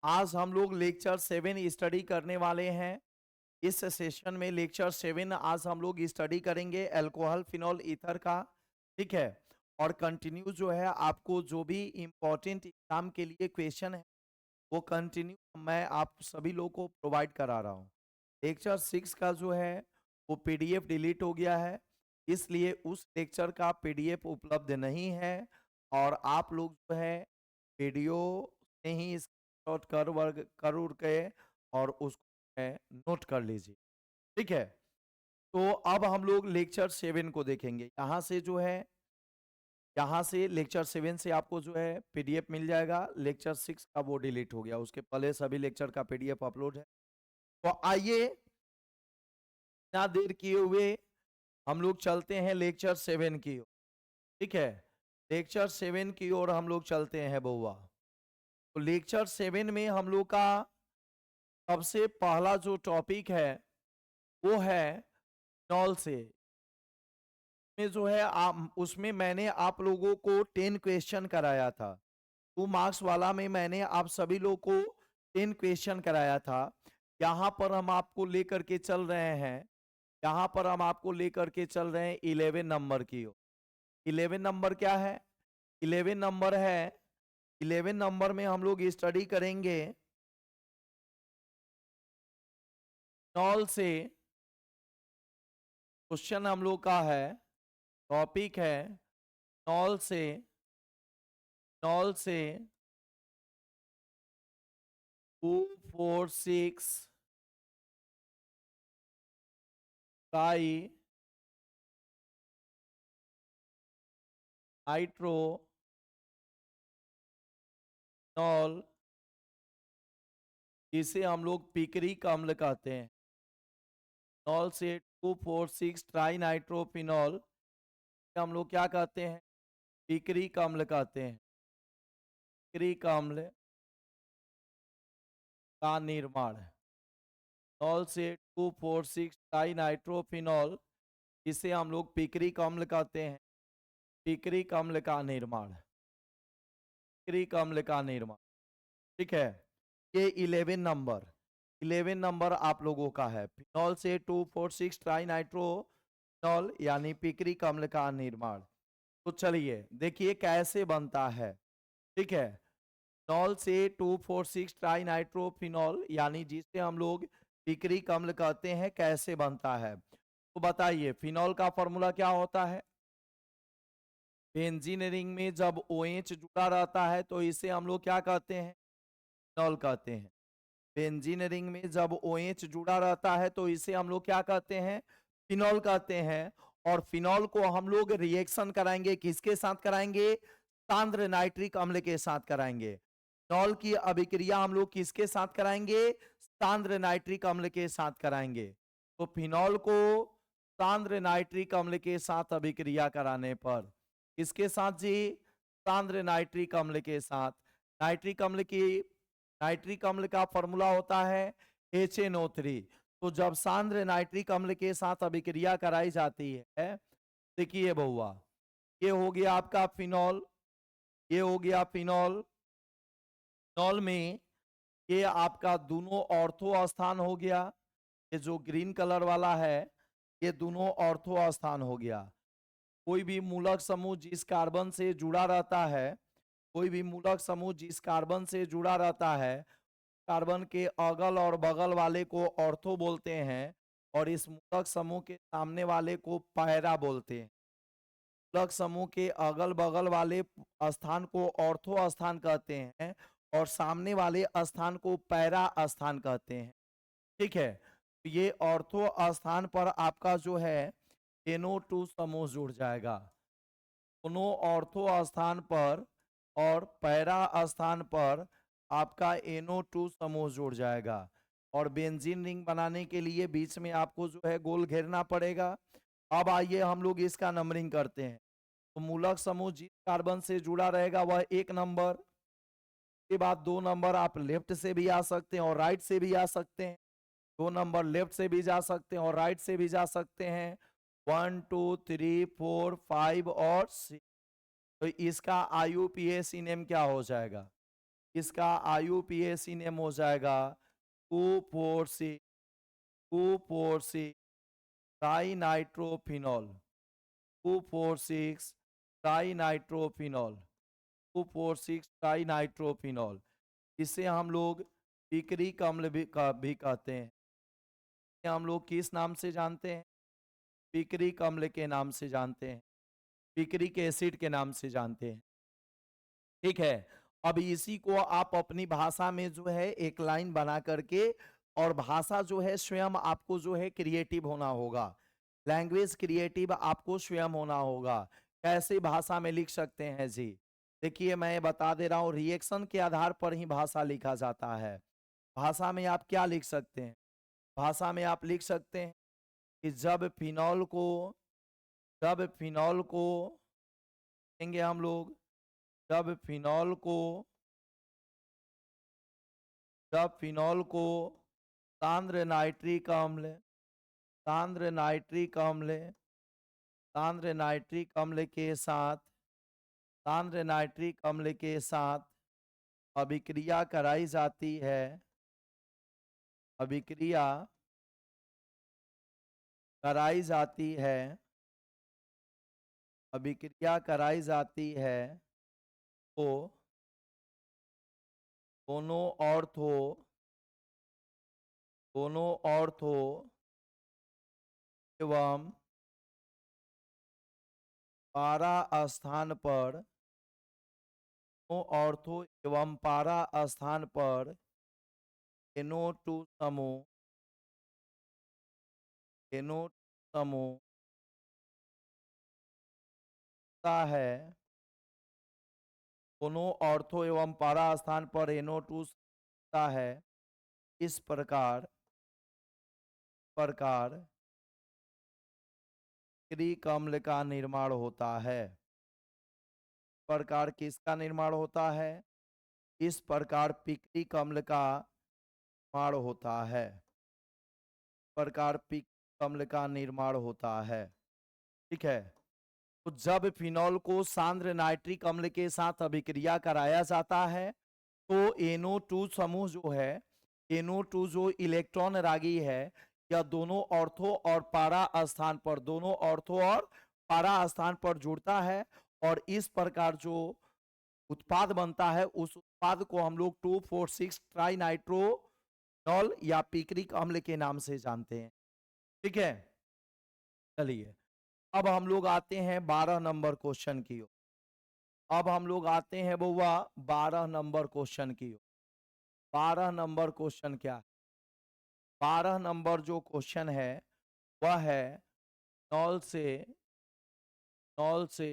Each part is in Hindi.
आज हम लोग लेक्चर 7 स्टडी करने वाले हैं। इस सेशन में लेक्चर 7 आज हम लोग स्टडी करेंगे अल्कोहल फिनॉल ईथर का। ठीक है। और कंटिन्यू जो है आपको जो भी इम्पोर्टेंट एग्जाम के लिए क्वेश्चन है वो कंटिन्यू मैं आप सभी लोगों को प्रोवाइड करा रहा हूँ। लेक्चर 6 का जो है वो पीडीएफ डिलीट हो गया है, इसलिए उस लेक्चर का पीडीएफ उपलब्ध नहीं है। और आप लोग जो है वीडियो से ही स्क्रीनशॉट कर उड़ के और उसको नोट कर लीजिए। ठीक है। तो अब हम लोग लेक्चर 7 को देखेंगे। यहाँ से जो है यहाँ से लेक्चर 7 से आपको जो है पीडीएफ मिल जाएगा। लेक्चर 6 का वो डिलीट हो गया, उसके पहले सभी लेक्चर का पीडीएफ अपलोड है। तो आइए ना देर किए हुए हम लोग चलते हैं लेक्चर 7 की ओर। ठीक है। लेक्चर 7 की ओर हम लोग चलते हैं बउआ। तो लेक्चर 7 में हम लोग का सबसे पहला जो टॉपिक है वो है नॉल से। में जो है उसमें मैंने आप लोगों को 10 क्वेश्चन कराया था। 2 मार्क्स वाला में मैंने आप सभी लोगों को 10 क्वेश्चन कराया था। यहाँ पर हम आपको लेकर के चल रहे हैं, यहाँ पर हम आपको लेकर के चल रहे हैं 11 नंबर की ओर। 11 नंबर क्या है? 11 नंबर है, 11 नंबर में हम लोग स्टडी करेंगे नॉल से। क्वेश्चन हम लोग का है, टॉपिक है नॉल से। नॉल से 2 4 6 ट्राई नाइट्रो नॉल, जिसे हम लोग पिकरिक अम्ल कहते हैं। नॉल से 2 4 6 ट्राई नाइट्रोफिनॉल हम लोग क्या कहते हैं? पिकरिक अम्ल कहते हैं। पिकरिक अम्ल का निर्माण नॉल से 2 4 6 ट्राई नाइट्रोफिनॉल, जिसे हम लोग पिकरिक अम्ल कहते हैं। पिकरिक अम्ल का निर्माण, पिकरिक अम्ल का निर्माण। ठीक है। ये 11 नंबर, 11 नंबर आप लोगों का है। फिनॉल से 2 4 6 ट्राई नाइट्रोफिनॉल यानी पिकरिक अम्ल का निर्माण। तो चलिए देखिए कैसे बनता है। ठीक है। फिनॉल से 2 4 6 ट्राई नाइट्रोफिनॉल यानी जिसे हम लोग पिकरिक अम्ल कहते हैं, कैसे बनता है तो बताइए। फिनॉल का फॉर्मूला क्या होता है? बेंजीन रिंग में जब OH जुड़ा रहता है तो इसे हम लोग क्या कहते हैं? फिनॉल कहते हैं। बेंजीन रिंग में जब OH जुड़ा रहता है तो इसे हम लोग क्या कहते हैं? फिनॉल कहते हैं। और फिनॉल को हम लोग रिएक्शन कराएंगे, किसके साथ कराएंगे? सांद्र नाइट्रिक अम्ल के साथ कराएंगे। फिनॉल की अभिक्रिया हम लोग किसके साथ कराएंगे? सांद्र नाइट्रिक अम्ल के साथ कराएंगे। तो फिनॉल को सांद्र नाइट्रिक अम्ल के साथ अभिक्रिया कराने पर, किसके साथ जी? सांद्र नाइट्रिक अम्ल के साथ। नाइट्रिक अम्ल की नाइट्रिक अम्ल का फॉर्मूला होता है HNO3। तो जब सांद्र नाइट्रिक अम्ल के साथ अभिक्रिया कराई जाती है, देखिए बहुआ, ये हो गया आपका फिनॉल, ये हो गया फिनॉल। फिनॉल में ये आपका दोनों ऑर्थो स्थान हो गया। ये जो ग्रीन कलर वाला है ये दोनों ऑर्थो स्थान हो गया। कोई भी मूलक समूह जिस कार्बन से जुड़ा रहता है, कोई भी मूलक समूह जिस कार्बन से जुड़ा रहता है, कार्बन के अगल और बगल वाले को ऑर्थो बोलते हैं और इस मूलक समूह के सामने वाले को पैरा बोलते हैं। मूलक समूह के अगल बगल वाले स्थान को ऑर्थो स्थान कहते हैं और सामने वाले स्थान को पैरा स्थान कहते हैं। ठीक है। ये ऑर्थो स्थान पर आपका जो है NO2 समूह जुड़ जाएगा। दोनों ऑर्थो स्थान पर और पैरा स्थान पर आपका NO2 समूह जुड़ जाएगा। और बेंजीन रिंग बनाने के लिए बीच में आपको जो है गोल घेरना पड़ेगा। अब आइए हम लोग इसका नंबरिंग करते हैं। तो मूलक समूह जिस कार्बन से जुड़ा रहेगा वह 1 नंबर के बाद 2 नंबर आप लेफ्ट से भी आ सकते हैं और राइट से भी आ सकते हैं। 2 नंबर लेफ्ट से भी जा सकते हैं और राइट से भी जा सकते हैं। 1 2 3 4 5 और 6। तो इसका IUPAC नेम क्या हो जाएगा? इसका IUPAC नेम हो जाएगा 2,4,6 ट्राइनाइट्रोफिनॉल, 2,4,6 ट्राइनाइट्रोफिनॉल, 2,4,6 ट्राइनाइट्रोफिनॉल। इसे हम लोग पिकरिक अम्ल भी कहते हैं। इसे हम लोग किस नाम से जानते हैं? पिकरिक अम्ल के नाम से जानते हैं, पिकरिक एसिड के नाम से जानते हैं। ठीक है, अब इसी को आप अपनी भाषा में जो है एक लाइन बना करके, और भाषा जो है स्वयं आपको जो है क्रिएटिव होना होगा, लैंग्वेज क्रिएटिव आपको स्वयं होना होगा। कैसे भाषा में लिख सकते हैं जी? देखिए मैं बता दे रहा हूँ, रिएक्शन के आधार पर ही भाषा लिखा जाता है। भाषा में आप क्या लिख सकते हैं? भाषा में आप लिख सकते हैं कि जब फिनॉल को लेंगे हम लोग, जब फिनॉल को जब फिनॉल को सांद्र नाइट्रिक अम्ल सांद्र नाइट्रिक अम्ल सांद्र नाइट्रिक अम्ल के साथ सांद्र नाइट्रिक अम्ल के साथ अभिक्रिया कराई जाती है, अभिक्रिया कराई जाती है, अभिक्रिया कराई जाती है, तो दोनों ऑर्थो एवं पारा स्थान पर, ऑर्थो एवं पारा स्थान पर NO2 समूह होता है। दोनों ऑर्थो एवं पारा स्थान पर NO2 होता है। इस प्रकार पिकरिक अम्ल का निर्माण होता है। प्रकार किसका निर्माण होता है? इस प्रकार पिकरिक अम्ल का निर्माण होता है। प्रकार पिकरिक अम्ल का निर्माण होता है। ठीक है, तो जब फिनॉल को सांद्र नाइट्रिक अम्ल के साथ अभिक्रिया कराया जाता है, तो NO2 समूह जो है, NO2 जो इलेक्ट्रॉन रागी है, यह दोनों ऑर्थो और पारा स्थान पर, दोनों ऑर्थो और पारा स्थान पर जुड़ता है, और इस प्रकार जो उत्पाद बनता है, उस उत्पाद को हम लोग 2,4,6 ट्राइनाइट्रोनॉल या पिकरिक अम्ल के नाम से जानते हैं। ठीक है, चलिए अब हम लोग आते हैं 12 नंबर क्वेश्चन की ओर। अब हम लोग आते हैं बउआ 12 नंबर क्वेश्चन की ओर। 12 नंबर क्वेश्चन क्या है? 12 नंबर जो क्वेश्चन है वह है नॉल से 2,4,6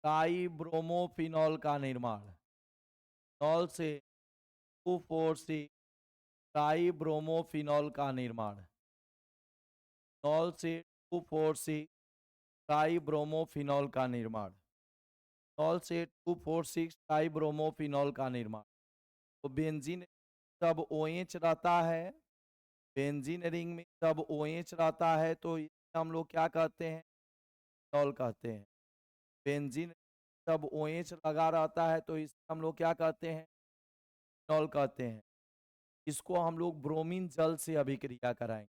ट्राइब्रोमोफिनॉल का निर्माण। नॉल से 2,4,6 ट्राइब्रोमोफिनॉल का निर्माण। नॉल से 2,4,6 ट्राइब्रोमोफिनॉल का निर्माण। नॉल से 2,4,6 ट्राइब्रोमोफिनॉल का निर्माण। तो बेंजीन जब OH रहता है, बेंजीन रिंग में जब OH रहता है, तो इसे हम लोग क्या कहते हैं? फिनॉल कहते हैं। बेंजीन जब OH लगा रहता है, तो इसे हम लोग क्या कहते हैं? फिनॉल कहते हैं। इसको हम लोग ब्रोमीन जल से अभिक्रिया कराएंगे।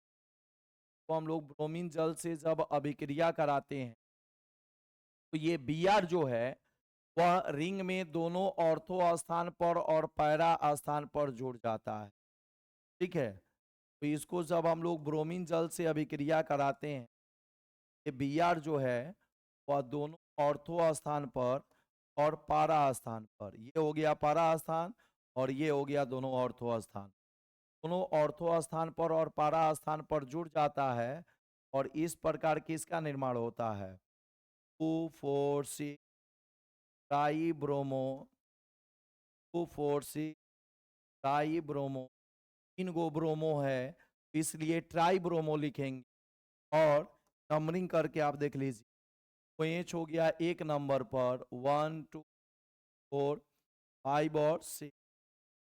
तो हम लोग ब्रोमीन जल से जब अभिक्रिया कराते हैं, तो ये Br जो है वह रिंग में दोनों ऑर्थो स्थान पर और पैरा स्थान पर जुड़ जाता है। ठीक है, तो इसको जब हम लोग ब्रोमीन जल से अभिक्रिया कराते हैं, ये Br जो है वह दोनों ऑर्थो स्थान पर और पारा स्थान पर, ये हो गया पारा स्थान और ये हो गया दोनों ऑर्थो स्थान, दोनों ऑर्थो स्थान पर और पारा स्थान पर जुड़ जाता है, और इस प्रकार किसका निर्माण होता है? 2,4,6 ट्राइब्रोमो 2,4,6 ट्राइब्रोमो, 3 गो ब्रोमो है, इसलिए ट्राइब्रोमो लिखेंगे, और नंबरिंग करके आप देख लीजिए। OH हो गया 1 नंबर पर, 1 2 4 5 और 6,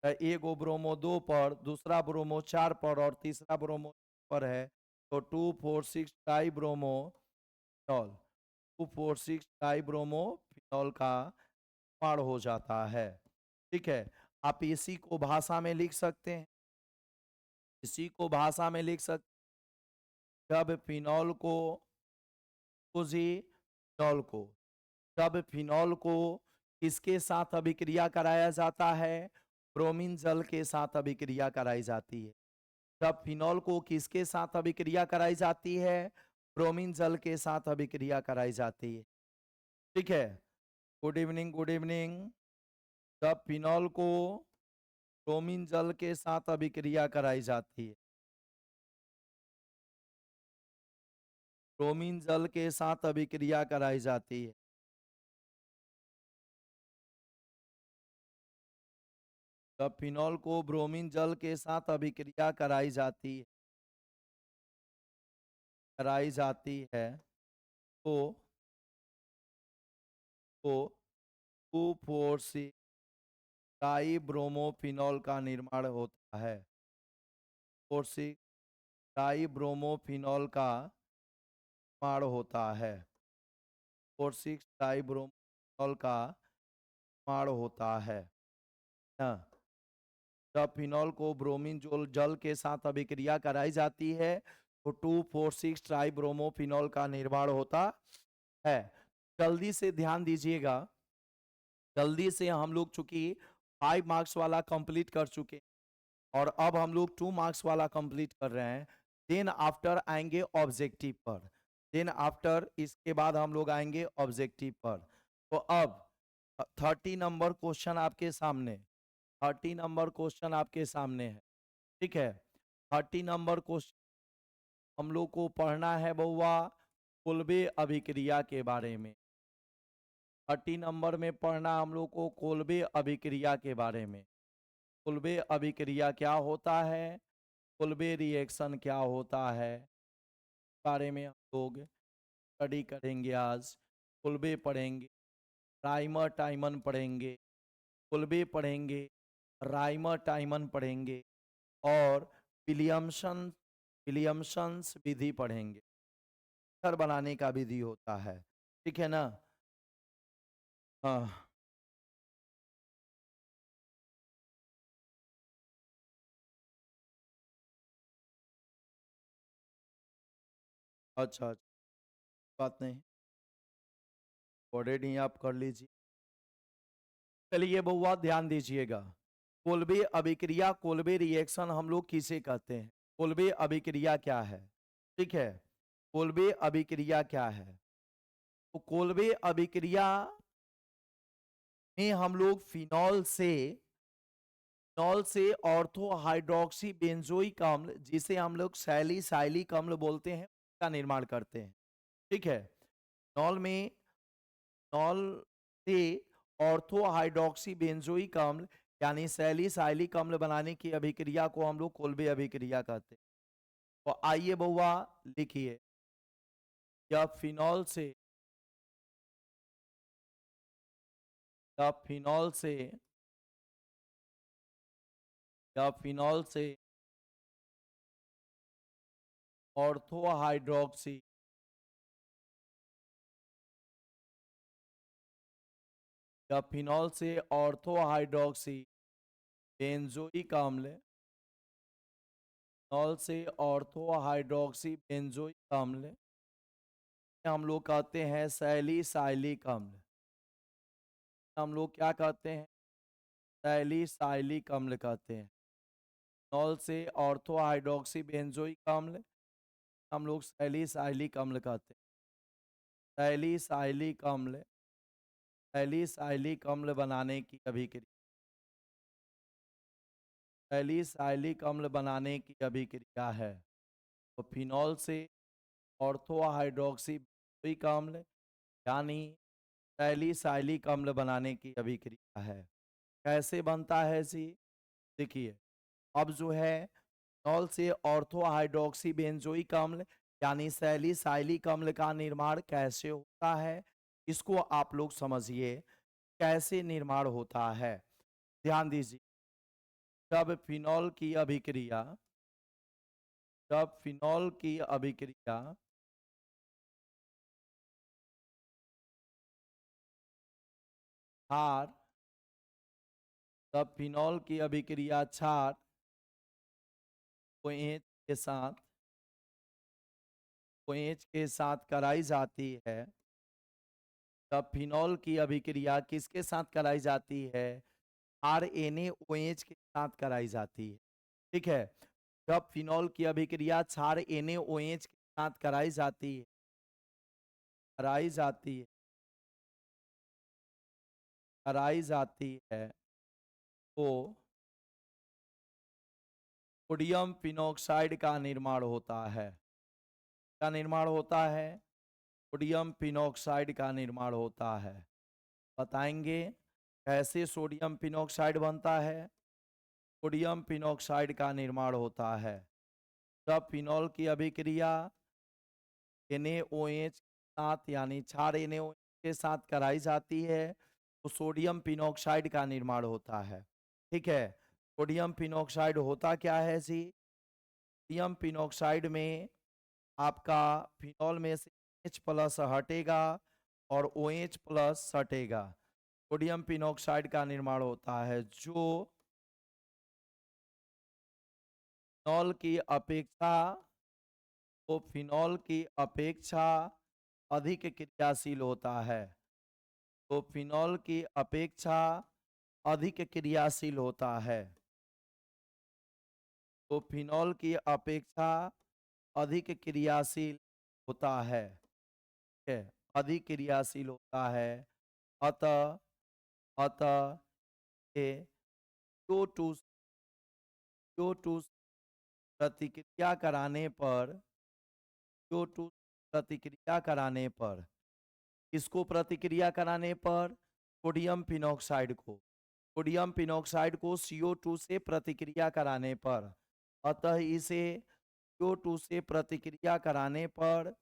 एक ब्रोमो 2 पर, दूसरा ब्रोमो 4 पर और तीसरा ब्रोमो पर है, तो 2,4,6 डाइब्रोमोफिनॉल 2,4,6 डाइब्रोमोफिनॉल का निर्माण हो जाता है। ठीक है, आप इसी को भाषा में लिख सकते हैं, इसी को भाषा में लिख सकते हैं। जब फिनॉल को फिनॉल को जब फिनॉल को किसके साथ अभिक्रिया कराया जाता है? ब्रोमीन जल के साथ अभिक्रिया कराई जाती है। जब फिनॉल को किसके साथ अभिक्रिया कराई जाती है? ब्रोमीन जल के साथ अभिक्रिया कराई जाती है। ठीक है, गुड इवनिंग, गुड इवनिंग। जब फिनॉल को ब्रोमीन जल के साथ अभिक्रिया कराई जाती है, ब्रोमीन जल के साथ अभिक्रिया कराई जाती है, जब फिनॉल को ब्रोमीन जल के साथ अभिक्रिया कराई जाती है तो 2,4,6 डाइब्रोमोफिनॉल का निर्माण होता है। 4,6 डाइब्रोमोफिनॉल का निर्माण होता है। 4,6 डाइब्रोमोफिनॉल का निर्माण होता है। हाँ, जब फिनॉल को ब्रोमीन जल के साथ अभिक्रिया कराई जाती है तो 2,4,6 ट्राइब्रोमोफिनॉल का निर्माण होता है। जल्दी से ध्यान दीजिएगा, जल्दी से हम लोग चूंकि 5 मार्क्स वाला कंप्लीट कर चुके हैं और अब हम लोग 2 मार्क्स वाला कंप्लीट कर रहे हैं। देन आफ्टर आएंगे ऑब्जेक्टिव पर, देन आफ्टर इसके बाद हम लोग आएंगे ऑब्जेक्टिव पर। तो अब 30 नंबर क्वेश्चन आपके सामने, 30 नंबर क्वेश्चन आपके सामने है। ठीक है, 30 नंबर क्वेश्चन हम लोग को पढ़ना है बउआ कोल्बे अभिक्रिया के बारे में। 30 नंबर में पढ़ना हम लोग को कोल्बे अभिक्रिया के बारे में। कोल्बे अभिक्रिया क्या होता है, कोल्बे रिएक्शन क्या होता है, बारे में हम लोग स्टडी करेंगे आज। कोल्बे पढ़ेंगे, राइमर टाइमन पढ़ेंगे, कोल्बे पढ़ेंगे, राइमर टाइमन पढ़ेंगे और विलियमसन विलियमसन्स विधि पढ़ेंगे। घर बनाने का विधि होता है, ठीक है ना? हाँ, अच्छा अच्छा, बात नहीं, ऑलरेडी आप कर लीजिए। चलिए बउआ ध्यान दीजिएगा, कोल्बे अभिक्रिया, कोल्बे रिएक्शन हम लोग किसे कहते हैं? कोल्बे अभिक्रिया क्या है? ठीक है, कोल्बे अभिक्रिया क्या है? तो कोल्बे अभिक्रिया में हम लोग फिनॉल से ऑर्थो हाइड्रोक्सी बेंजोइक अम्ल, जिसे हम लोग सैलिसाइलिक अम्ल बोलते हैं, का निर्माण करते हैं। ठीक है, फिनॉल में फिनॉल से ऑर्थो हाइड्रोक्सी बेंजोइक अम्ल यानी सैलिसाइलिक अम्ल बनाने की अभिक्रिया को हम लोग कोल्बे अभिक्रिया कहते हैं। तो आइए बउआ लिखिए, या फिनॉल से या फिनॉल से या फिनॉल से ऑर्थो हाइड्रोक्सी या फिनॉल से ऑर्थो हाइड्रोक्सी बेंजोइक अम्ल, फिनॉल से ऑर्थो हाइड्रोक्सी बेंजोइक अम्ल हम लोग कहते हैं सैलिसाइलिक अम्ल। हम लोग क्या कहते हैं? सैलिसाइलिक अम्ल कहते हैं। फिनॉल से ऑर्थो हाइड्रोक्सी बेंजोइक अम्ल हम लोग सैलिसाइलिक अम्ल कहते हैं। सैलिसाइलिक अम्ल, सैलिसाइलिक अम्ल बनाने की अभिक्रिया, सैलिसाइलिक अम्ल बनाने की अभिक्रिया है। तो फिनॉल से ऑर्थो हाइड्रोक्सी बेंजोइक अम्ल यानी सैलिसाइलिक अम्ल बनाने की अभिक्रिया है। कैसे बनता है जी? देखिए, अब जो है फिनॉल से ऑर्थो हाइड्रोक्सी बेंजोइक अम्ल यानी सैलिसाइलिक अम्ल का निर्माण कैसे होता है, इसको आप लोग समझिए कैसे निर्माण होता है। ध्यान दीजिए, जब फिनॉल की अभिक्रिया जब फिनॉल की अभिक्रिया क्षार तब फिनॉल की अभिक्रिया क्षार OH के साथ OH के साथ कराई जाती है, तब फिनॉल की अभिक्रिया किसके साथ कराई जाती है? RNaOH के साथ कराई जाती है। ठीक है, जब फिनॉल की अभिक्रिया क्षार NaOH के साथ कराई जाती है, तो सोडियम फिनॉक्साइड का निर्माण होता है। क्या निर्माण होता है? सोडियम फिनॉक्साइड का निर्माण होता है। बताएंगे कैसे सोडियम फिनॉक्साइड बनता है? सोडियम फिनॉक्साइड का निर्माण होता है जब फिनॉल की अभिक्रिया NaOH के साथ यानी क्षार NaOH के साथ कराई जाती है तो सोडियम फिनॉक्साइड का निर्माण होता है। ठीक है, सोडियम फिनॉक्साइड होता क्या है जी? सोडियम फिनॉक्साइड में आपका फिनॉल में से H प्लस हटेगा और OH प्लस हटेगा। सोडियम फिनॉक्साइड का निर्माण होता है जो फिनॉल की अपेक्षा फिनॉल की अपेक्षा अधिक क्रियाशील होता है। तो फिनॉल की अपेक्षा अधिक क्रियाशील होता है। तो फिनॉल की अपेक्षा अधिक क्रियाशील होता है। ठीक है, अधिक क्रियाशील होता है। अतः अतः ये CO2 प्रतिक्रिया कराने पर CO2 प्रतिक्रिया कराने पर इसको प्रतिक्रिया कराने पर सोडियम फिनॉक्साइड को CO2 से प्रतिक्रिया कराने पर, अतः इसे CO2 से प्रतिक्रिया कराने पर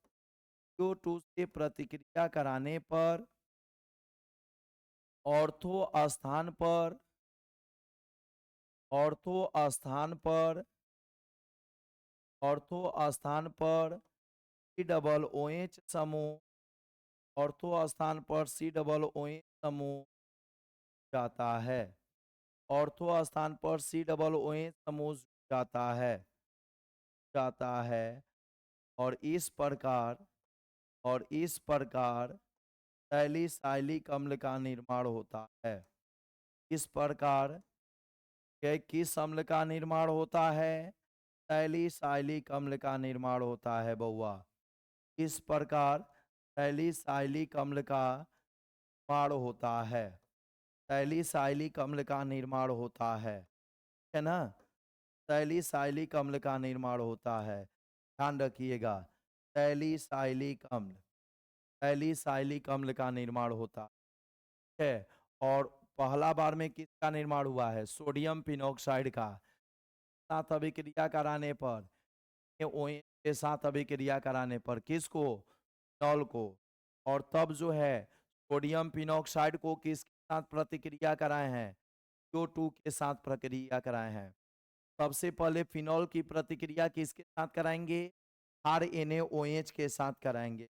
CO2 से प्रतिक्रिया कराने पर ऑर्थो स्थान पर C डबल OH समूह जाता है। ऑर्थो स्थान पर C डबल OH समूह जाता है और इस प्रकार सैलिसाइलिक अम्ल का निर्माण होता है। इस प्रकार किस अम्ल का निर्माण होता है? सैलिसाइलिक अम्ल का निर्माण होता है बउआ। इस प्रकार सैलिसाइलिक अम्ल का निर्माण होता है। सैलिसाइलिक अम्ल का निर्माण होता है ना? सैलिसाइलिक अम्ल का निर्माण होता है, ध्यान रखिएगा। सैलिसाइलिक अम्ल का निर्माण होता है। और पहला बार में किसका निर्माण हुआ है? सोडियम फिनॉक्साइड का। साथ अभिक्रिया कराने पर OH के साथ अभिक्रिया कराने पर किसको? फिनॉल को। और तब जो है सोडियम फिनॉक्साइड को किसके साथ प्रतिक्रिया कराए हैं? CO2 के साथ प्रक्रिया कराए हैं। सबसे पहले फिनॉल की प्रतिक्रिया किसके साथ कराएंगे? RNaOH के साथ कराएंगे।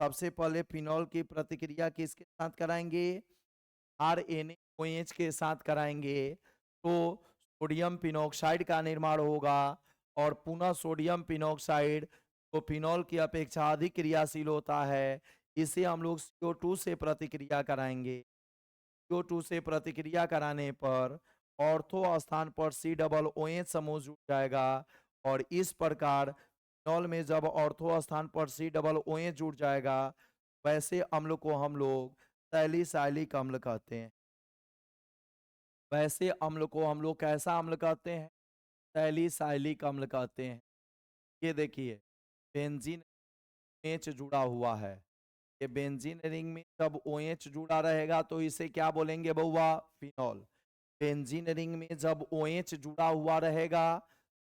सबसे पहले फिनॉल की प्रतिक्रिया किसके साथ कराएंगे? RNaOH के साथ कराएंगे तो सोडियम फिनॉक्साइड का निर्माण होगा और पुनः सोडियम फिनॉक्साइड तो फिनॉल की अपेक्षा अधिक क्रियाशील होता है। इसे हम लोग CO2 से प्रतिक्रिया कराएंगे। CO2 से प्रतिक्रिया कराने पर ऑर्थो स्थान पर C डबल OH समूह जुड़ जाएगा और इस प्रकार फिनॉल में जब ऑर्थो स्थान पर C डबल OH जुड़ जाएगा वैसे अम्ल को हम लोग सैलिसाइलिक अम्ल कहते हैं। वैसे अम्ल को हम लोग कैसा अम्ल कहते हैं? सैलिसाइलिक अम्ल कहते हैं। ये देखिए बेंजीन OH जुड़ा हुआ है। ये बेंजीन रिंग में जब OH जुड़ा रहेगा तो इसे क्या बोलेंगे बउआ? फिनॉल। बेंजीन रिंग में जब OH जुड़ा हुआ रहेगा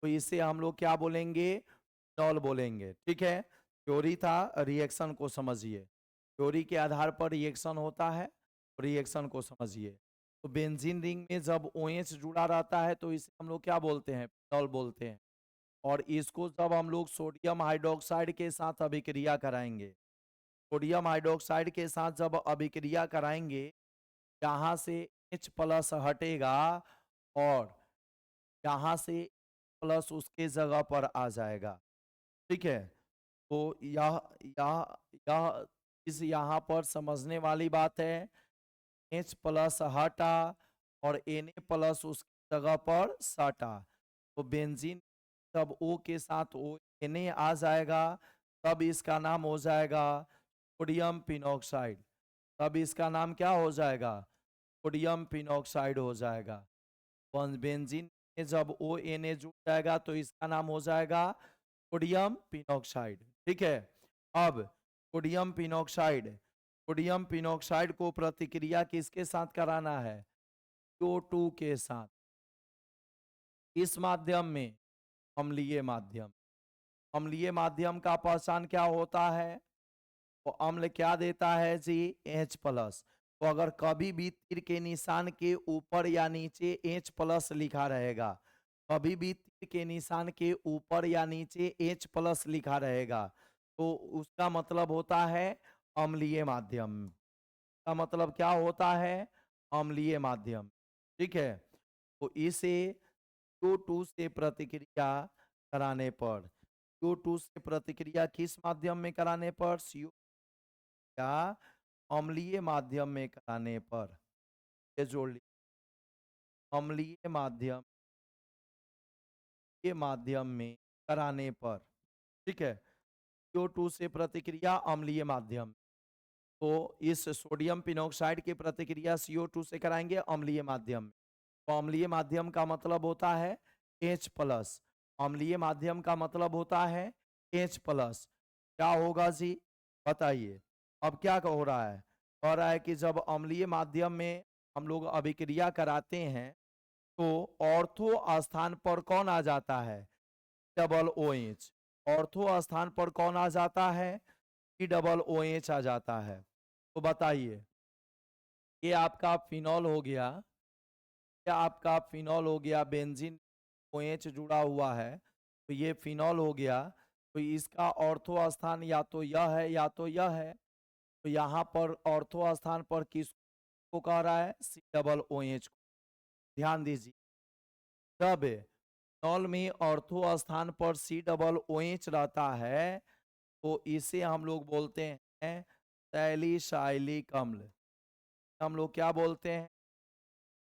तो इसे हम लोग क्या बोलेंगे? फिनॉल बोलेंगे। ठीक है, थ्योरी था, रिएक्शन को समझिए। थ्योरी के आधार पर रिएक्शन होता है, रिएक्शन को समझिए। तो बेंजीन रिंग में जब OH जुड़ा रहता है तो इसे हम लोग क्या बोलते हैं? फिनॉल बोलते हैं। और इसको जब हम लोग सोडियम हाइड्रोक्साइड के साथ अभिक्रिया कराएंगे, सोडियम हाइड्रोक्साइड के साथ जब अभिक्रिया कराएंगे, यहाँ से H प्लस हटेगा और यहाँ से प्लस उसके जगह पर आ जाएगा। ठीक है, तो यह इस यहाँ पर समझने वाली बात है। H प्लस हटा और Na प्लस उसकी जगह पर सटा, तो बेंजीन तब O के साथ O Na आ जाएगा, तब इसका नाम हो जाएगा सोडियम पिनॉक्साइड। तब इसका नाम क्या हो जाएगा? सोडियम पिनॉक्साइड हो जाएगा। बेंजीन में जब ONa जुड़ जाएगा तो इसका नाम हो जाएगा सोडियम पिनॉक्साइड। ठीक है, अब सोडियम पिनॉक्साइड को प्रतिक्रिया किसके साथ कराना है? CO2 के साथ। इस माध्यम में अम्लीय माध्यम, अम्लीय माध्यम का पहचान क्या होता है? तो अम्ल क्या देता है जी? H plus. तो अगर कभी भी तीर के निशान के ऊपर या नीचे H प्लस लिखा रहेगा, कभी भी तीर के निशान के ऊपर या नीचे H प्लस लिखा रहेगा, तो उसका मतलब होता है अम्लीय माध्यम। का मतलब क्या होता है? अम्लीय माध्यम। ठीक है, तो इसे CO2 से प्रतिक्रिया कराने पर, CO2 से प्रतिक्रिया किस माध्यम में कराने पर? CO या अम्लीय माध्यम में कराने पर, ये जोड़ ली, अम्लीय माध्यम के माध्यम में कराने पर। ठीक है, CO2 से प्रतिक्रिया अम्लीय माध्यम, तो इस सोडियम पिनॉक्साइड की प्रतिक्रिया CO2 से कराएंगे अम्लीय माध्यम में। तो अम्लीय माध्यम का मतलब होता है H प्लस, अम्लीय माध्यम का मतलब होता है H प्लस। क्या होगा जी? बताइए। अब क्या हो रहा है? कह रहा है कि जब अम्लीय माध्यम में हम लोग अभिक्रिया कराते हैं तो ऑर्थो स्थान पर कौन आ जाता है? Double OH। ऑर्थो स्थान पर कौन आ जाता है? डबल OH आ जाता है। तो बताइए, ये आपका फिनॉल हो गया, क्या आपका फिनॉल हो गया, बेंजीन OH जुड़ा हुआ है, तो ये फिनॉल हो गया। तो इसका ऑर्थो स्थान या तो यह है या तो यह है। तो यहाँ पर ऑर्थो स्थान पर किसको कह रहा है? COOH को। ध्यान दीजिए, जब फिनॉल में ऑर्थो स्थान पर COOH रहता है तो इसे हम लोग बोलते हैं सैलिसाइलिक अम्ल। हम लोग क्या बोलते हैं?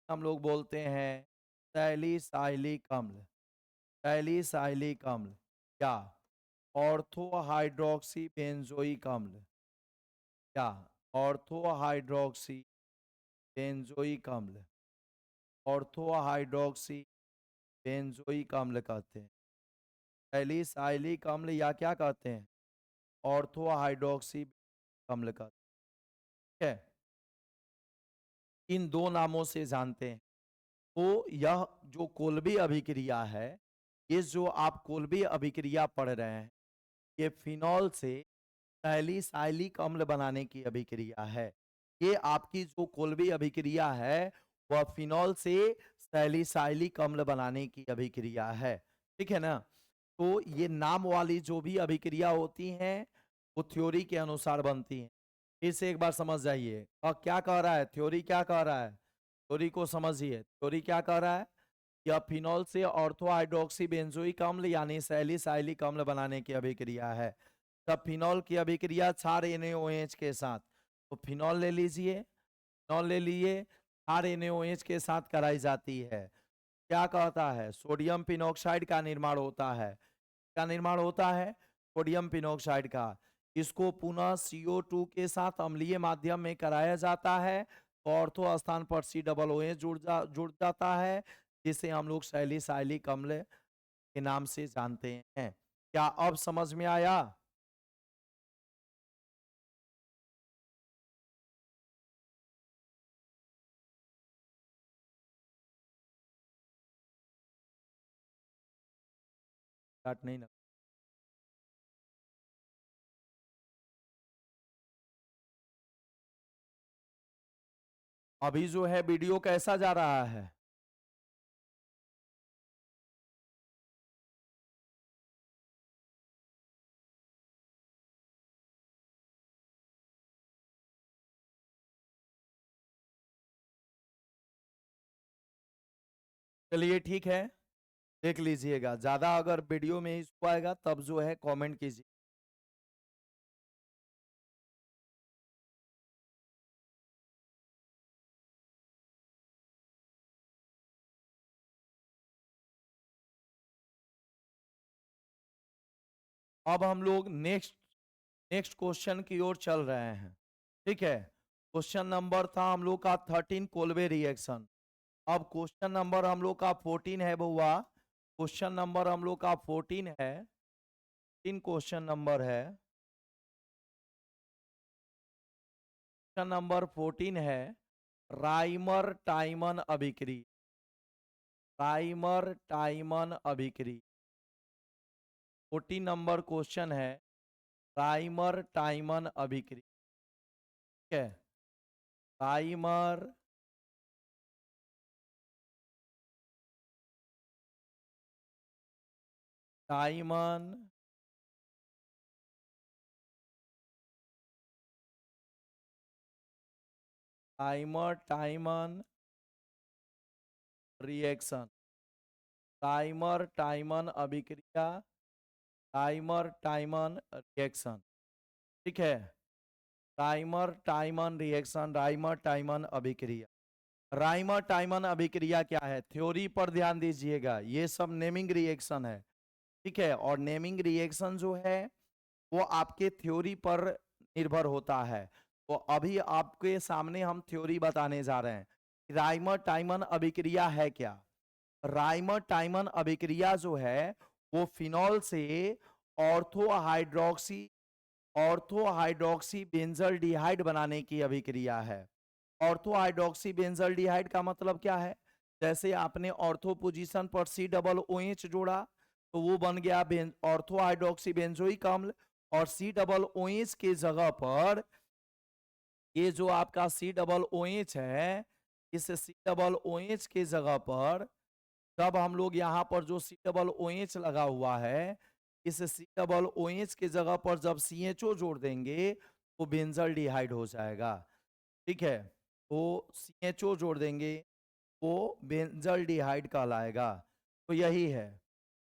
हम लोग बोलते हैं सैलिसाइलिक अम्ल। सैलिसाइलिक अम्ल या ऑर्थो हाइड्रोक्सी बेंजोइक अम्ल, या ऑर्थो हाइड्रोक्सी बेंजोइक अम्ल, ऑर्थो हाइड्रोक्सी बेंजोइक अम्ल कहते हैं। सैलिसाइलिक अम्ल या क्या कहते हैं? ऑर्थो हाइड्रोक्सी अम्ल कहते हैं। इन दो नामों से जानते हैं। तो यह जो कोल्बी अभिक्रिया है, ये जो आप कोल्बी अभिक्रिया पढ़ रहे हैं, ये फिनॉल से सैलिसाइलिक अम्ल बनाने की अभिक्रिया है। ये आपकी जो कोल्बी अभिक्रिया है वह फिनॉल से सैलिसाइलिक अम्ल बनाने की अभिक्रिया है। ठीक है ना? तो ये नाम वाली जो भी अभिक्रिया होती हैं वो थ्योरी के अनुसार बनती हैं। इसे एक बार समझ जाइए। और क्या कह रहा है थ्योरी? क्या कह रहा है? थ्योरी को समझिए। थ्योरी क्या कह रहा है? यह फिनॉल से ऑर्थो हाइड्रोक्सी बेंजोइक अम्ल यानी सैलिसाइलिक अम्ल बनाने की अभिक्रिया है। तब फिनॉल की अभिक्रिया क्षार NaOH के साथ, तो फिनॉल ले लीजिए, फिनॉल ले लिए, क्षार NaOH के साथ कराई जाती है। क्या कहता है? सोडियम पिनॉक्साइड का निर्माण होता है। क्या निर्माण होता है? सोडियम पिनॉक्साइड का। इसको पुनः CO2 के साथ अम्लीय माध्यम में कराया जाता है, तो ऑर्थो स्थान पर COOH जुड़ जाता है, जिसे हम लोग सैलिसाइलिक अम्ल के नाम से जानते हैं। क्या अब समझ में आया? काट नहीं ना। अभी जो है वीडियो कैसा जा रहा है? चलिए ठीक है, देख लीजिएगा। ज्यादा अगर वीडियो में इशू आएगा तब जो है कमेंट कीजिए। अब हम लोग नेक्स्ट नेक्स्ट क्वेश्चन की ओर चल रहे हैं। ठीक है, क्वेश्चन नंबर था हम लोग का 13 कोलबे रिएक्शन। अब क्वेश्चन नंबर हम लोग का 14 है बउआ। क्वेश्चन नंबर हम लोग का 14 है। 3 क्वेश्चन नंबर है। क्वेश्चन नंबर 14 है राइमर टाइमन अभिक्रिया। राइमर टाइमन अभिक्रिया 14 नंबर क्वेश्चन है राइमर टाइमन अभिक्रिया। ठीक है, Reimer Tiemann Tiemann reaction. Reimer Tiemann अभिक्रिया, राइमर टाइमन रिएक्शन। ठीक है, Reimer Tiemann reaction, Reimer Tiemann अभिक्रिया। राइमर टाइमन अभिक्रिया क्या है, थ्योरी पर ध्यान दीजिएगा। ये सब नेमिंग रिएक्शन है। ठीक है, और नेमिंग रिएक्शन जो है वो आपके थ्योरी पर निर्भर होता है। तो अभी आपके सामने हम थ्योरी बताने जा रहे हैं। राइमर टाइमन अभिक्रिया है क्या। राइमर टाइमन अभिक्रिया जो है वो फिनॉल से ऑर्थोहाइड्रोक्सी ऑर्थोहाइड्रोक्सी बेंजल्डिहाइड बनाने की अभिक्रिया है। ऑर्थोहाइड्रोक्सी बेंजल्डिहाइड का मतलब क्या है, जैसे आपने ऑर्थो पोजीशन पर COOH जोड़ा तो वो बन गया ऑर्थोहाइड्रोक्सी बेंजोइक अम्ल। और COOH के जगह पर ये जो आपका COOH है, इस COOH के जगह पर तब हम लोग यहाँ पर जो COOH लगा हुआ है, इस COOH के जगह पर जब CHO जोड़ देंगे तो बेंजल्डिहाइड हो जाएगा। ठीक है, तो CHO जोड़ देंगे वो बेंजल्डिहाइड कहलाएगा। तो यही है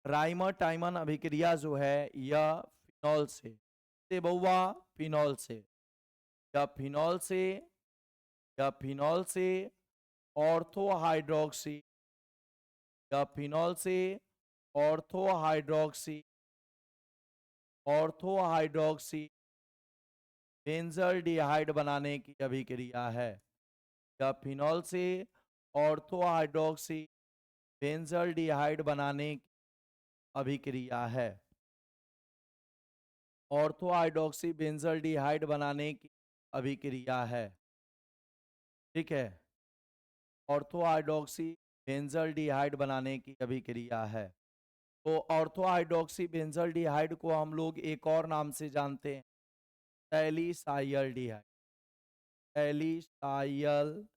राइमर टाइमन अभिक्रिया जो है यह फिनॉल से बउआ, फिनॉल से या फिनॉल से या फिनॉल से ऑर्थोहाइड्रोक्सी या फिनॉल से ऑर्थोहाइड्रोक्सी ऑर्थोहाइड्रोक्सी बेंजल्डिहाइड बनाने की अभिक्रिया है। या फिनॉल से ऑर्थोहाइड्रोक्सी बेंजल्डिहाइड बनाने की अभिक्रिया है। ऑर्थोहाइड्रोक्सी बेंजल्डिहाइड बनाने की अभिक्रिया है। ठीक है, ऑर्थोहाइड्रोक्सी बेंजल्डिहाइड बनाने की अभिक्रिया है। तो ऑर्थोहाइड्रोक्सी बेंजल्डिहाइड को हम लोग एक और नाम से जानते हैं, सैलिसाइल्डिहाइड। सैलिसाइल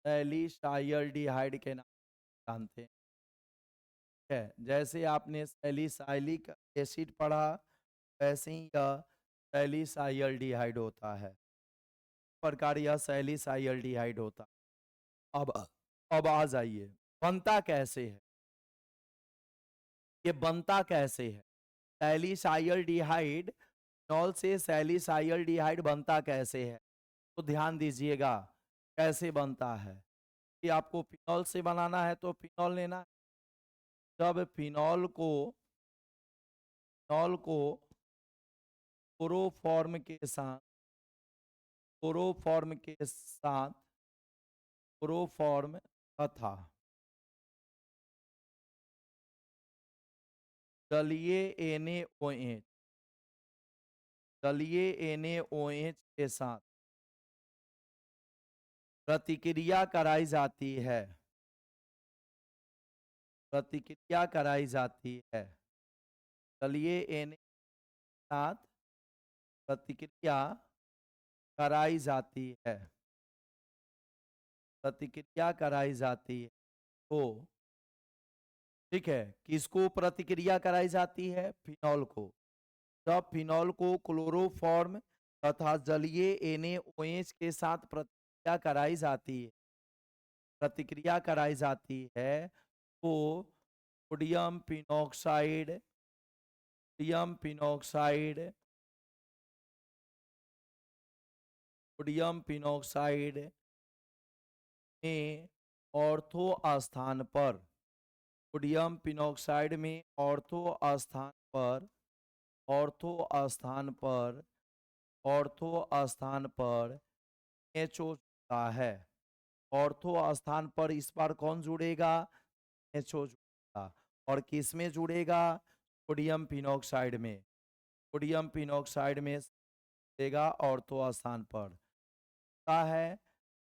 सैलिसाइल्डिहाइड के नाम से जानते हैं। ठीक है, जैसे आपने सैलिसाइलिक एसिड पढ़ा वैसे ही यह सैलिसाइल्डिहाइड होता है। प्रकार यह सैलिसाइल्डिहाइड होता है। अब आ जाइए बनता कैसे है। ये बनता कैसे है, सैलिसाइल्डिहाइड फिनॉल से सैलिसाइल्डिहाइड बनता कैसे है। तो ध्यान दीजिएगा कैसे बनता है कि आपको फिनॉल से बनाना है तो फिनॉल लेना है। जब फिनॉल को क्लोरोफॉर्म के साथ क्लोरोफॉर्म के साथ क्लोरोफॉर्म तथा जलीय NaOH जलीय NaOH के साथ प्रतिक्रिया कराई जाती है। प्रतिक्रिया कराई जाती है जलीय Na के साथ प्रतिक्रिया कराई जाती है। प्रतिक्रिया कराई जाती है तो ठीक है, किसको प्रतिक्रिया कराई जाती है, फिनॉल को। जब फिनॉल को क्लोरोफॉर्म तथा जलीय NaOH के साथ प्रतिक्रिया कराई जाती है प्रतिक्रिया कराई जाती है वो सोडियम पिनॉक्साइड, सोडियम पिनॉक्साइड, सोडियम पिनॉक्साइड में ऑर्थो स्थान पर, सोडियम पिनॉक्साइड में ऑर्थो स्थान पर, ऑर्थो स्थान पर, ऑर्थो स्थान पर एचओ जुड़ता है। ऑर्थो स्थान पर इस बार कौन जुड़ेगा? एचओ जुड़ेगा। और किस में जुड़ेगा? सोडियम पिनॉक्साइड में, सोडियम पिनॉक्साइड में जुड़ेगा ऑर्थो स्थान पर। होता है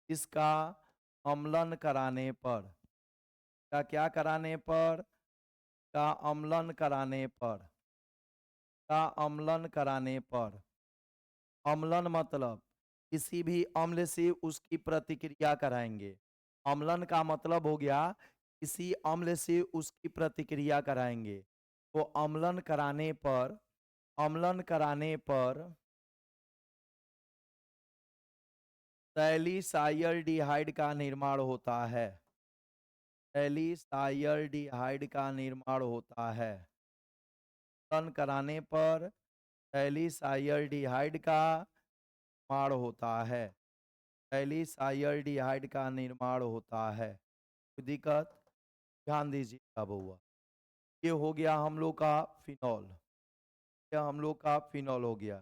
इसका अम्लन कराने पर, क्या कराने पर? का अम्लन कराने पर, का अम्लन कराने पर। अम्लन मतलब किसी भी अम्ल से उसकी प्रतिक्रिया कराएंगे। अम्लन का मतलब हो गया किसी अम्ल से उसकी प्रतिक्रिया कराएंगे। तो अम्लन कराने पर, अम्लन कराने पर सैलिसाइल्डिहाइड का निर्माण होता है। सैलिसाइल्डिहाइड का निर्माण होता है। अम्लन कराने पर सैलिसाइल्डिहाइड का निर्माण होता है। सैलिसाइल्डिहाइड का निर्माण होता है। कोई दिक्कत? ध्यान दीजिएगा बउआ। ये हो गया हम लोग का फिनॉल, यह हम लोग का फिनॉल हो गया।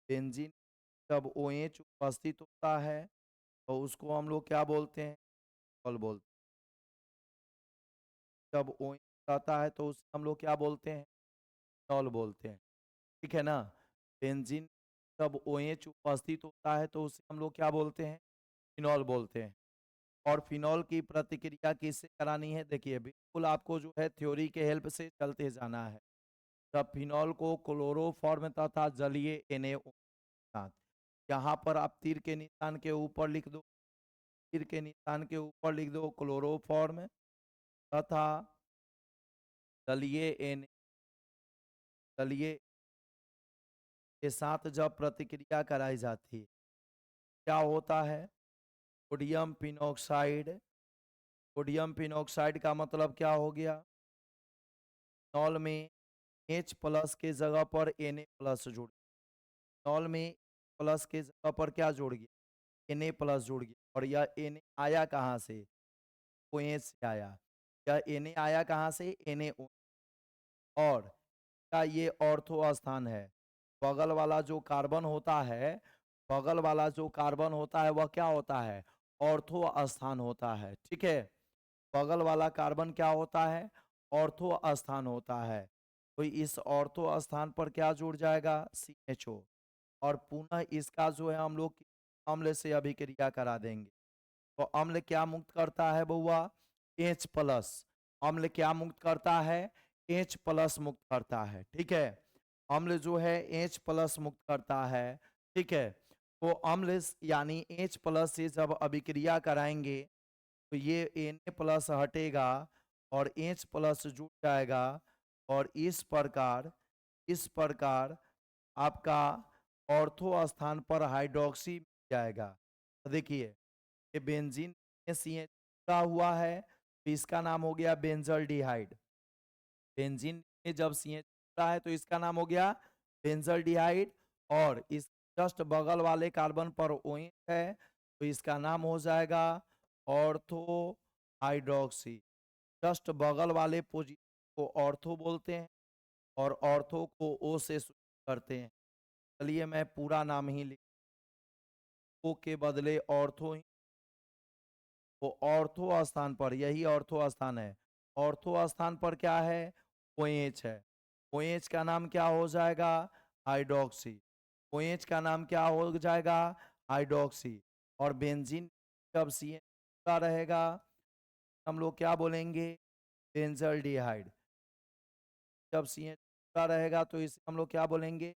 बेंजीन जब OH उपस्थित होता है तो उसको हम लोग क्या बोलते हैं? फिनॉल बोलते हैं। जब OH रहता है तो उसे हम लोग क्या बोलते हैं? फिनॉल बोलते हैं। ठीक है ना? बेंजीन जब OH उपस्थित होता है तो उसे हम लोग क्या बोलते हैं? फिनॉल बोलते हैं। और फिनॉल की प्रतिक्रिया किससे करानी है? देखिए बिल्कुल आपको जो है थ्योरी के हेल्प से चलते जाना है। तब फिनॉल को क्लोरोफॉर्म तथा जलीय NaO साथ, यहाँ पर आप तीर के निशान के ऊपर लिख दो, तीर के निशान के ऊपर लिख दो क्लोरोफॉर्म तथा जलीय Na, जलीय के साथ जब प्रतिक्रिया कराई जाती है क्या होता है? सोडियम पिनॉक्साइड, सोडियम पिनॉक्साइड का मतलब क्या हो गया? फिनॉल में H प्लस के जगह पर Na प्लस जुड़, फिनॉल में प्लस के जगह पर क्या जुड़ गया? Na प्लस जुड़ गया। और यह Na आया कहाँ से? OH से आया। यह Na आया कहाँ से? NaO। और का ये ऑर्थो स्थान है। बगल वाला जो कार्बन होता है, बगल वाला जो कार्बन होता है वह क्या होता है? ऑर्थो स्थान होता है। ठीक है? बगल वाला कार्बन क्या होता है? ऑर्थो स्थान होता है। तो इस ऑर्थो स्थान पर क्या जुड़ जाएगा? CHO। और पुनः इसका जो है हम लोग अम्ल से अभिक्रिया करा देंगे। तो अम्ल क्या मुक्त करता है बउआ? H plus. अम्ल क्या मुक्त करता है? H प्लस मुक्त करता है। ठीक है? अम्ल जो है H प्लस मुक्त करता है। ठीक है? तो अम्ल यानी H प्लस से जब अभिक्रिया कराएंगे तो ये Na प्लस हटेगा और H प्लस जुड़ जाएगा। और इस प्रकार आपका ऑर्थो स्थान पर हाइड्रोक्सी मिल जाएगा। तो देखिए ये बेंजीन में CH जुड़ा हुआ है तो इसका नाम हो गया बेंजल्डिहाइड। बेंजीन में जब CH जुड़ा है तो इसका नाम हो गया बेंजल्डिहाइड। और इस जस्ट बगल वाले कार्बन पर OH है तो इसका नाम हो जाएगा ऑर्थो हाइड्रोक्सी। जस्ट बगल वाले पोजीशन को ऑर्थो बोलते हैं और ऑर्थो को O से शुरू करते हैं। चलिए मैं पूरा नाम ही लिख, O के बदले ऑर्थो ही, तो ऑर्थो स्थान पर, यही ऑर्थो स्थान है। ऑर्थो स्थान पर क्या है? OH है। OH का नाम क्या हो जाएगा? हाइड्रोक्सी। OH का नाम क्या हो जाएगा? हाइड्रोक्सी। और बेंजीन जब CH जुड़ा रहेगा हम लोग क्या बोलेंगे? बेंजल्डिहाइड। जब CH जुड़ा रहेगा तो इसे हम लोग क्या बोलेंगे?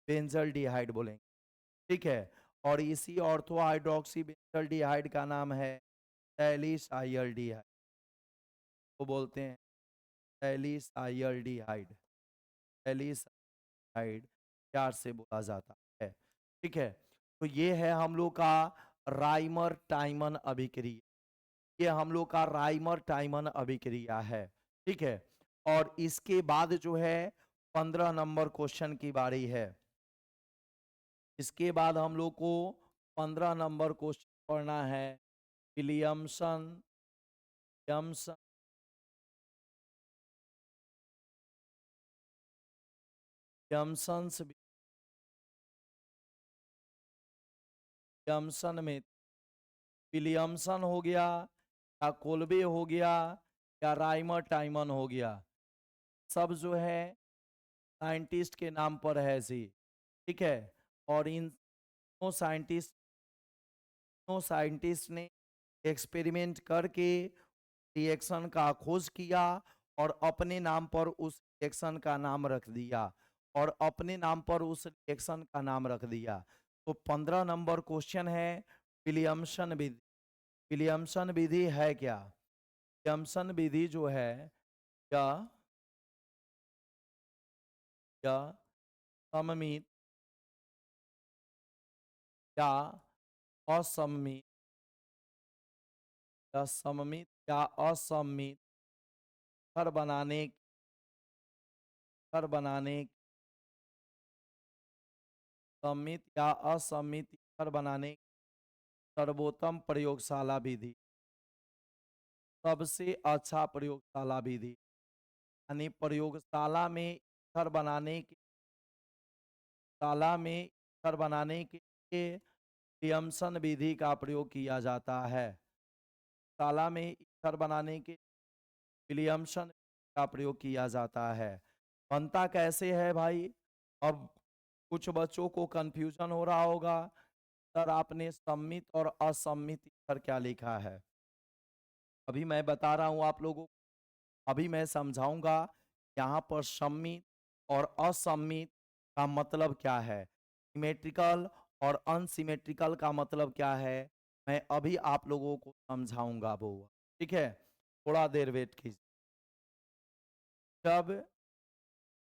बेंजल्डिहाइड बोलेंगे। ठीक है? और इसी ऑर्थो हाइड्रोक्सी बेंजल्डिहाइड का नाम है सैलिसाइल्डिहाइड, को बोलते हैं सैलिसाइल्डिहाइड। सैलिसाइड प्यार से बोला जाता है। ठीक है? तो ये है हम लोग का राइमर टाइमन अभिक्रिया। ये हम लोग का राइमर टाइमन अभिक्रिया है। ठीक है, और इसके बाद जो है 15 नंबर क्वेश्चन की बारी है। इसके बाद हम लोग को 15 नंबर क्वेश्चन पढ़ना है। विलियमसन विलियमसन विलियमसन्स विलियमसन में विलियमसन हो गया, या कोलबे हो गया, या राइमर टाइमन हो गया, सब जो है साइंटिस्ट के नाम पर है जी। ठीक है, और इन साइंटिस्ट ने एक्सपेरिमेंट करके रिएक्शन का खोज किया और अपने नाम पर उस रिएक्शन का नाम रख दिया, और अपने नाम पर उस रिएक्शन का नाम रख दिया। तो 15 नंबर क्वेश्चन है विलियमसन विधि। विलियमसन विधि है क्या? विलियमसन विधि जो है, यह यह सममित या असममित या सममित या असममित घर बनाने सममित या असममित घर बनाने की सर्वोत्तम प्रयोगशाला विधि, सबसे अच्छा प्रयोगशाला विधि। यानी प्रयोगशाला में घर बनाने की शाला में घर बनाने के लिए विलियमसन विधि का प्रयोग किया जाता है। शाला में घर बनाने के विलियमसन का प्रयोग किया जाता है। बनता कैसे है भाई? अब कुछ बच्चों को कंफ्यूजन हो रहा होगा, सर आपने सम्मित और असम्मित पर क्या लिखा है? अभी मैं बता रहा हूं आप लोगों को, अभी मैं समझाऊंगा यहाँ पर सम्मित और असम्मित का मतलब क्या है, सिमेट्रिकल और अनसिमेट्रिकल का मतलब क्या है, मैं अभी आप लोगों को समझाऊंगा वो। ठीक है, थोड़ा देर वेट कीजिए। जब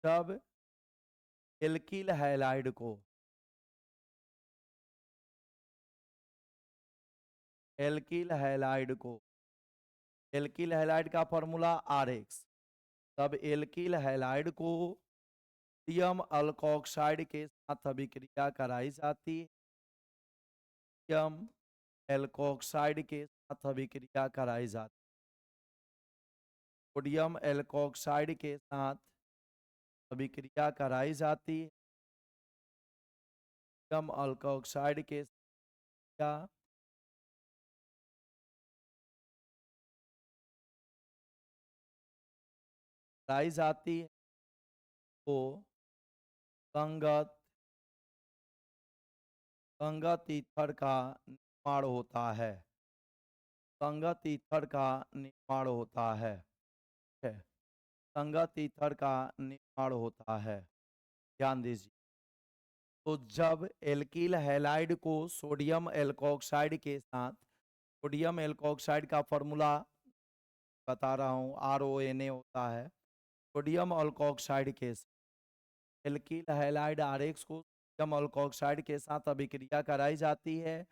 जब एल्किल हैलाइड को एल्किल हैलाइड को एल्किल हैलाइड का फॉर्मूला RX, तब एल्किल हैलाइड को सोडियम अल्कोक्साइड के साथ अभिक्रिया कराई जाती है। सोडियम एल्कोक्साइड के साथ अभिक्रिया कराई जाती है। सोडियम एल्कोक्साइड के साथ अभिक्रिया कराई जाती है। सोडियम अल्कोक्साइड के साथ कराई जाती है तो संगत संगत ईथर का निर्माण होता है। संगत ईथर का निर्माण होता है। ठीक है, संगत ईथर का निर्माण होता है। ध्यान दीजिए। तो जब एल्किल हैलाइड को सोडियम एल्कोक्साइड के साथ, सोडियम एल्कोक्साइड का फॉर्मूला बता रहा हूँ, RONA होता है। सोडियम अल्कोक्साइड के एल्किल हैलाइड RX को सोडियम अल्कोक्साइड के साथ अभिक्रिया कराई जाती है,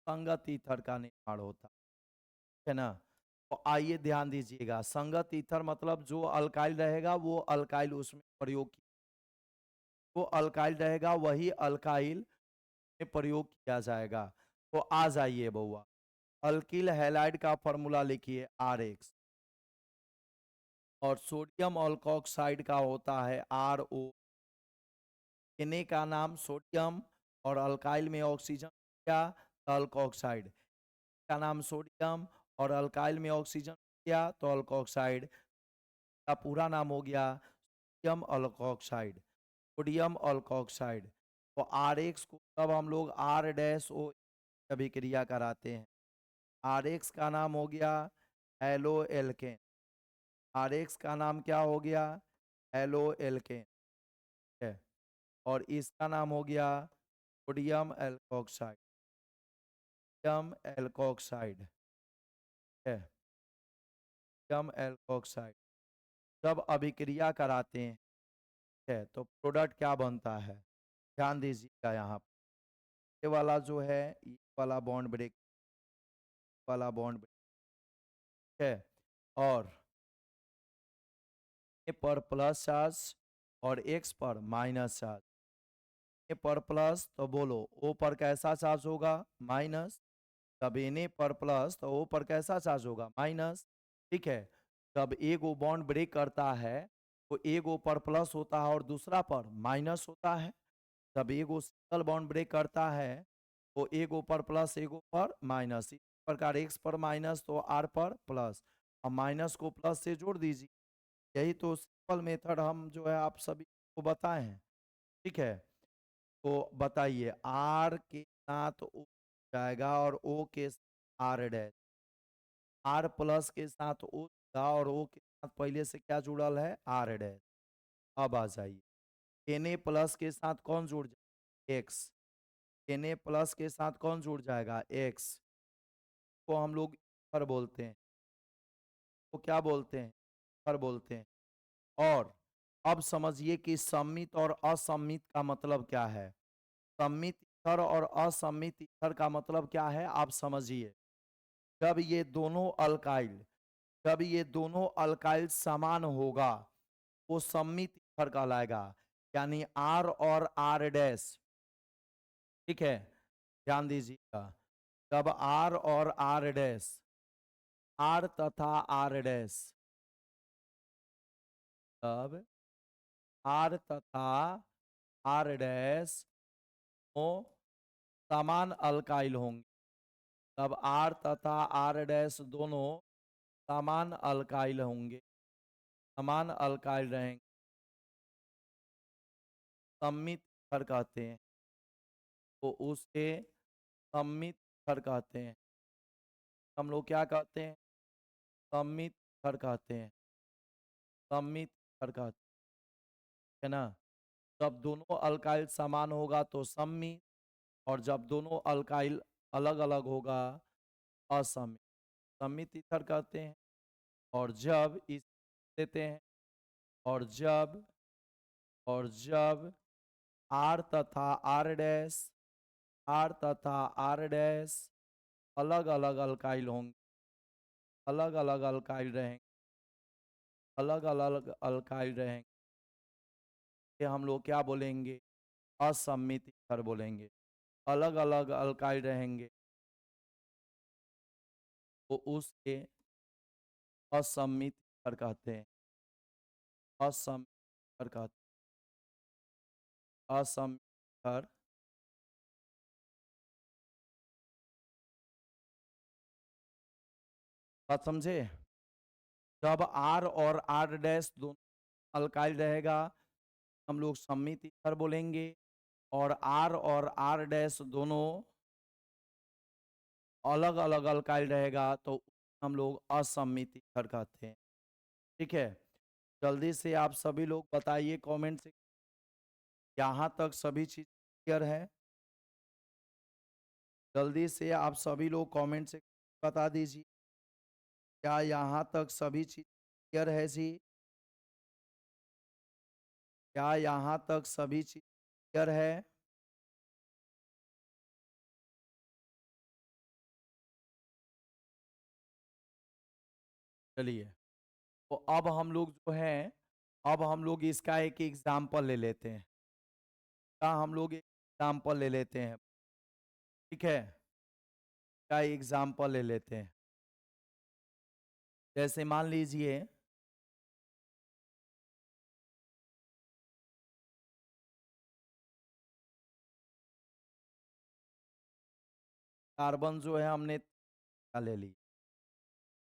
संगत ईथर का निर्माण होता है ना। तो आइए ध्यान दीजिएगा, संगत ईथर मतलब जो अल्काइल रहेगा वो अल्काइल उसमें प्रयोग, वो अल्काइल रहेगा वही अल्काइल में प्रयोग किया जाएगा। तो आ जाइए बउआ, अल्किल हैलाइड का फॉर्मूला लिखिए RX, और सोडियम अल्कोक्साइड का होता है RO। Na का नाम सोडियम और अल्काइल में ऑक्सीजन क्या, अल्कोक्साइड का नाम सोडियम और अल्काइल में ऑक्सीजन क्या, तो अल्कोक्साइड का पूरा नाम हो गया सोडियम अल्कोक्साइड। सोडियम अल्कोक्साइड, तो RX को तब हम लोग R-O अभिक्रिया कराते हैं। RX का नाम हो गया एलो एल्केन। RX का नाम क्या हो गया, एलो एल्केन है, और इसका नाम हो गया सोडियम एल्कोक्साइड। सोडियम एल्कोक्साइड है, सोडियम एल्कोक्साइड जब अभिक्रिया कराते हैं है तो प्रोडक्ट क्या बनता है, ध्यान दीजिएगा। यहाँ ये वाला जो है, ये वाला बॉन्ड ब्रेक, वाला बॉन्ड ब्रेक, है। और ए पर प्लस चार्ज और एक्स पर माइनस चार्ज। ए पर प्लस तो बोलो ओ पर कैसा चार्ज होगा, माइनस। तब एन ए पर प्लस तो ओ पर कैसा चार्ज होगा, माइनस। ठीक है। जब एक वो बॉन्ड ब्रेक करता है तो एक वो पर प्लस होता है और दूसरा पर माइनस होता है। जब एक वो सिंगल बॉन्ड ब्रेक करता है तो एक वो पर प्लस एक वो पर माइनस, इस प्रकार एक्स पर माइनस तो आर पर प्लस। अब माइनस को प्लस से जोड़ दीजिए। यही तो सिंपल मेथड हम जो है आप सभी को बताए हैं। ठीक है। तो बताइए आर के साथ ओ जाएगा और ओ के साथ आर डैश। आर प्लस के साथ ओ था और ओ के साथ पहले से क्या जुड़ल है, आर डैश। अब आ जाइए एन ए प्लस के साथ कौन जुड़ जाएगा, एक्स। एन ए प्लस के साथ कौन जुड़ जाएगा, एक्स। को हम लोग पर बोलते हैं, तो क्या बोलते हैं, पर बोलते हैं। और अब समझिए कि सम्मित और असम्मित का मतलब क्या है। सम्मित ईथर और असम्मित ईथर का मतलब क्या है, आप समझिए। जब ये दोनों अल्काइल जब ये दोनों अल्काइल समान होगा वो सम्मित ईथर कहलाएगा। यानी आर और आर डैश। ठीक है। ध्यान दीजिएगा। जब आर और आर डैश, आर तथा आर डैश, तब आर तथा आर डैश हो समान अल्काइल होंगे। तब आर तथा आर डैश दोनों समान अल्काइल होंगे, समान अल्काइल रहेंगे। सम्मित ईथर कहते हैं, तो उसे सम्मित ईथर कहते हैं। हम लोग क्या कहते हैं, सम्मित ईथर कहते हैं, सम्मित ईथर कहते है ना। जब दोनों अल्काइल समान होगा तो सम्मित, और जब दोनों अल्काइल अलग अलग होगा असम्मित, सम्मित ईथर कहते हैं। और जब इस देते हैं, और जब आर तथा आर डैश, आर तथा आर डैश अलग अलग अल्काइल होंगे, अलग अलग अल्काइल रहेंगे, अलग अलग अल्काइल रहेंगे, ये हम लोग क्या बोलेंगे, असम्मित ईथर बोलेंगे। अलग अलग अल्काइल रहेंगे तो उसके असम्मित ईथर कहते हैं, असम्मित ईथर कहते हैं, असम्मित ईथर। बात समझे। जब आर और आर डैश दोनों अल्काइल रहेगा हम लोग सम्मित ईथर बोलेंगे, और आर डैश दोनों अलग अलग अल्काइल रहेगा तो हम लोग असम्मित ईथर कहते हैं। ठीक है। जल्दी से आप सभी लोग बताइए कमेंट से, यहाँ तक सभी चीज क्लियर है। जल्दी से आप सभी लोग कमेंट से बता दीजिए, क्या यहाँ तक सभी चीज क्लियर है जी। क्या यहाँ तक सभी चीज क्लियर है। चलिए, तो अब हम लोग जो है, अब हम लोग इसका एक एग्जाम्पल ले लेते हैं। क्या हम लोग एक एग्जाम्पल ले लेते हैं। ठीक है। क्या एग्जाम्पल ले लेते हैं। जैसे मान लीजिए कार्बन जो है हमने का ले ली,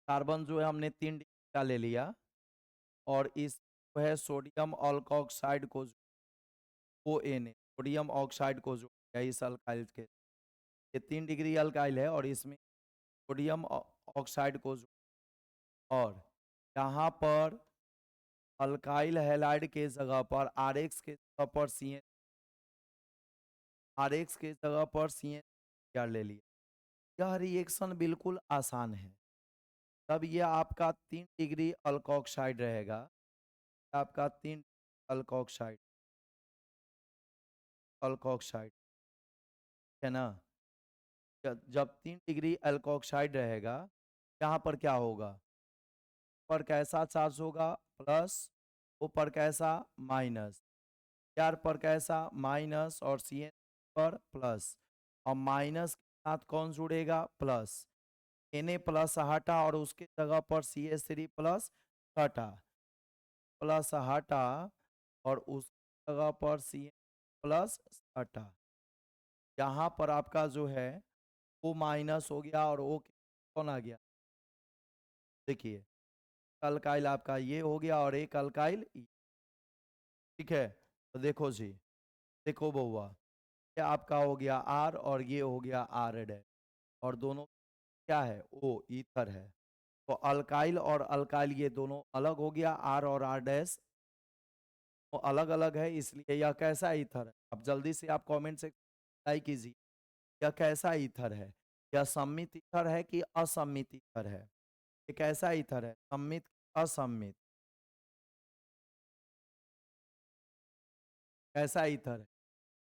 कार्बन जो है हमने 3 डिग्री का ले लिया, और इस जो है सोडियम अल्कोक्साइड को O N A sodium oxide को जो है इस अल्काइल के, ये 3 डिग्री अल्काइल है और इसमें सोडियम ऑक्साइड को और यहाँ पर अल्काइल हैलाइड के जगह पर आर एक्स के जगह पर सी एन, आर एक्स के जगह पर सी एन ले लिया। यह रिएक्शन बिल्कुल आसान है। तब ये आपका 3 डिग्री अल्कोक्साइड रहेगा, आपका 3 अल्कोक्साइड, अल्कोक्साइड है ना। जब 3 डिग्री अल्कोक्साइड रहेगा यहाँ पर क्या होगा, पर कैसा चार्ज होगा, प्लस, ओ पर कैसा, माइनस, आर पर कैसा, माइनस, और सी एन पर प्लस, और माइनस के साथ कौन जुड़ेगा, प्लस, Na प्लस हटा और उसके जगह पर CH3 प्लस हटा, प्लस हटा और उस जगह पर Cn प्लस हटा। यहाँ पर आपका जो है वो माइनस हो गया और वो कौन आ गया, देखिए अल्काइल आपका ये हो गया और एक अल्काइल, ठीक है। तो देखो जी, देखो बउआ, ये आपका हो गया आर और ये हो गया आर डैश, और दोनों क्या है, ओ ईथर है। तो अल्काइल और अल्काइल ये दोनों अलग हो गया, आर और आर डैश वो अलग अलग है, इसलिए यह कैसा ईथर है। अब जल्दी से आप कमेंट से टाइप कीजिए, यह कैसा ईथर है, यह सम्मित ईथर है कि असम्मित ईथर है, ये कैसा ईथर है, सम्मित, असम्मित, कैसा ईथर है।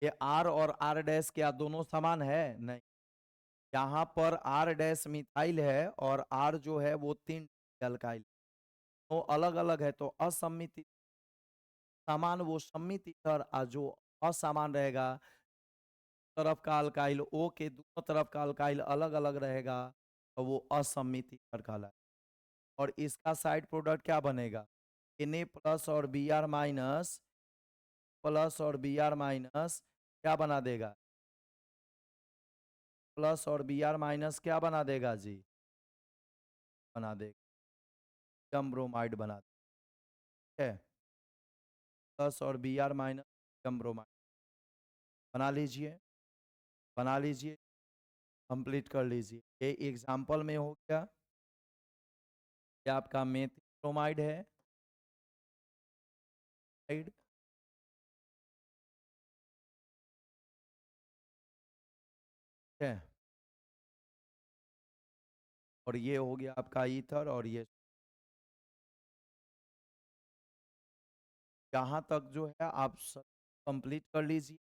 ये आर और आर डैश क्या दोनों समान है, नहीं, यहाँ पर आर डैश मिथाइल है और आर जो है वो 3 अल्काइल, तो अलग अलग है, तो असम्मित, समान वो सम्मित ईथर, जो असमान रहेगा तरफ का अल्काइल, ओ के दोनों तरफ का अल्काइल अलग अलग रहेगा, तो वो असम्मित ईथर कहलाएगा। और इसका साइड प्रोडक्ट क्या बनेगा, Na प्लस और Br माइनस, प्लस और Br माइनस क्या बना देगा, प्लस और Br माइनस क्या बना देगा जी, बना देगा ब्रोमाइड बना देगा, ठीक है। प्लस और Br माइनस ब्रोमाइड बना लीजिए, बना लीजिए, कंप्लीट कर लीजिए। ये एग्जाम्पल में हो गया, ये आपका मेथिल ब्रोमाइड है, ठीक है, और ये हो गया आपका ईथर, और ये यहाँ तक जो है आप सब कंप्लीट कर लीजिए,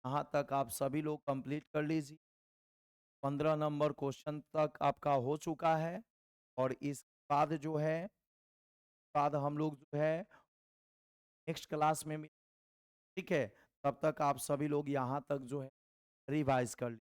यहाँ तक आप सभी लोग कंप्लीट कर लीजिए। 15 नंबर क्वेश्चन तक आपका हो चुका है, और इस बाद जो है, बाद हम लोग जो है नेक्स्ट क्लास में ठीक है, तब तक आप सभी लोग यहाँ तक जो है रिवाइज कर लीजिए।